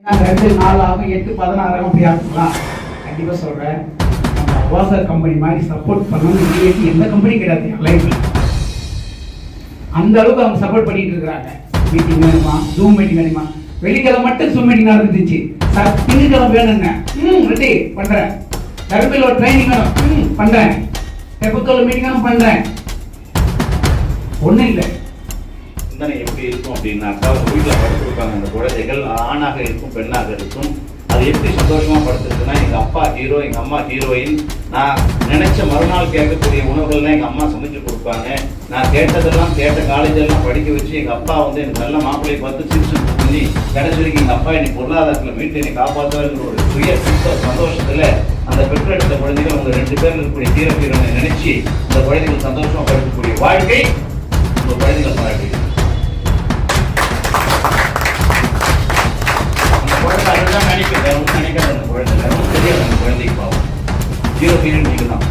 நாங்கள் 2 4 ஆகும் 8 16 ஆகும் அப்படி ஆகுங்களா? கண்டிப்பாக சொல்கிறேன், நம்ம அவாசர் கம்பெனி மாதிரி சப்போர்ட் பண்ணணும் எந்த கம்பெனி கிடையாது என் லைஃப்பில். அந்த அளவுக்கு அவங்க சப்போர்ட் பண்ணிட்டு இருக்கிறாங்க. மீட்டிங் வேணுமா, ஜூம் மீட்டிங் வேணுமா, வெள்ளிக்கிழமை மட்டும் ஜூம் மீட்டிங் நடந்துச்சு சார், திங்கக்கிழமை வேணுங்க, ரெடி பண்ணுறேன். தர்பில் ஒரு ட்ரைனிங் வேணும், பண்ணுறேன். தெப்பத்தோல் மீட்டிங் பண்ணுறேன். ஒன்றும் இல்லை. சிந்தனை எப்படி இருக்கும் அப்படின்னாக்கா, உங்க வீட்டில் படுத்திருப்பாங்க அந்த குழந்தைகள், ஆணாக இருக்கும் பெண்ணாக இருக்கும். அது எப்படி சந்தோஷமா படுத்துருக்குன்னா, எங்க அப்பா ஹீரோ, எங்க அம்மா ஹீரோயின். நான் நினைச்ச மறுநாள் கேட்கக்கூடிய உணவுகள்லாம் எங்க அம்மா சமைச்சு கொடுப்பாங்க. நான் கேட்டதெல்லாம் கேட்ட காலேஜெல்லாம் படிக்க வச்சு எங்க அப்பா வந்து எனக்கு நல்ல மாப்பிள்ளையை பார்த்து சிரிச்சு பண்ணி கடைசி வரைக்கும் எங்க அப்பா என்னை பொருளாதாரத்தில் மீட்டு என்னை காப்பாற்றுவாருங்கிற ஒரு சுய சந்தோஷத்துல அந்த பெற்றெடுத்த குழந்தைகள் உங்க 2 பேர் இருக்கக்கூடிய ஹீரோனை நினைச்சு இந்த குழந்தைகள் சந்தோஷமா படுத்தக்கூடிய வாழ்க்கை உங்க குழந்தைகள் பாராட்டி. அதுதான் நினைக்கிறேன், நினைக்காத அந்த குழந்தை தெரியாது. அந்த குழந்தைக்கு பாவம் ஹீரோ ஹீரோயின் நீங்க தான்.